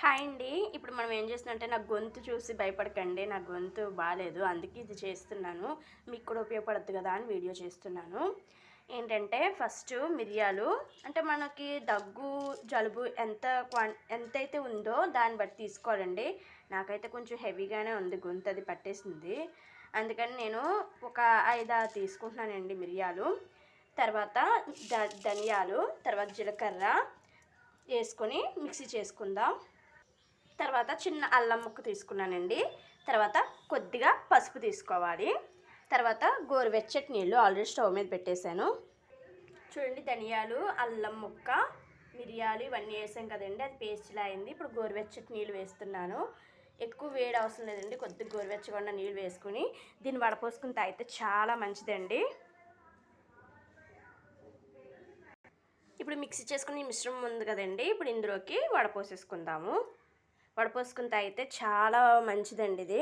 Hi అండి. ఇప్పుడు మనం ఏం చేస్తున్నామంటే నా గొంతు చూసి భయపడకండి. నా గొంతు బాలేదు. అందుకే ఇది చేస్తున్నాను. మీకు కూడా ఉపయోగపడుద్ది కదా అని వీడియో చేస్తున్నాను. ఏంటంటే ఫస్ట్ మిరియాలు అంటే మనకి దగ్గు, జలుబు ఎంతైతే ఉందో దాన్ని బట్టి తీసుకోవాలండి. నాకైతే కొంచెం హెవీగానే ఉంది, గొంతు అది పట్టేసింది. అందుకని నేను ఒక 5, 6 తీసుకుంటున్నానండి మిరియాలు. తర్వాత ధనియాలు, తర్వాత జీలకర్ర వేసుకొని మిక్సీ చేసుకుందాం. తర్వాత చిన్న అల్లం ముక్క తీసుకున్నానండి. తర్వాత కొద్దిగా పసుపు తీసుకోవాలి. తర్వాత గోరువెచ్చటి నీళ్ళు ఆల్రెడీ స్టవ్ మీద పెట్టేశాను. చూడండి, ధనియాలు, అల్లం ముక్క, మిరియాలు ఇవన్నీ వేసాం కదండి, అది పేస్ట్లా అయింది. ఇప్పుడు గోరువెచ్చటి నీళ్ళు వేస్తున్నాను. ఎక్కువ వేడి అవసరం లేదండి, కొద్దిగా గోరువెచ్చగా ఉన్న నీళ్ళు వేసుకుని దీన్ని వడపోసుకుని తాగితే చాలా మంచిదండి. ఇప్పుడు మిక్సీ చేసుకుని మిశ్రమం ఉంది కదండి, ఇప్పుడు ఇందులోకి వడపోసేసుకుందాము. వడపోసుకుని తాగితే చాలా మంచిదండి ఇది.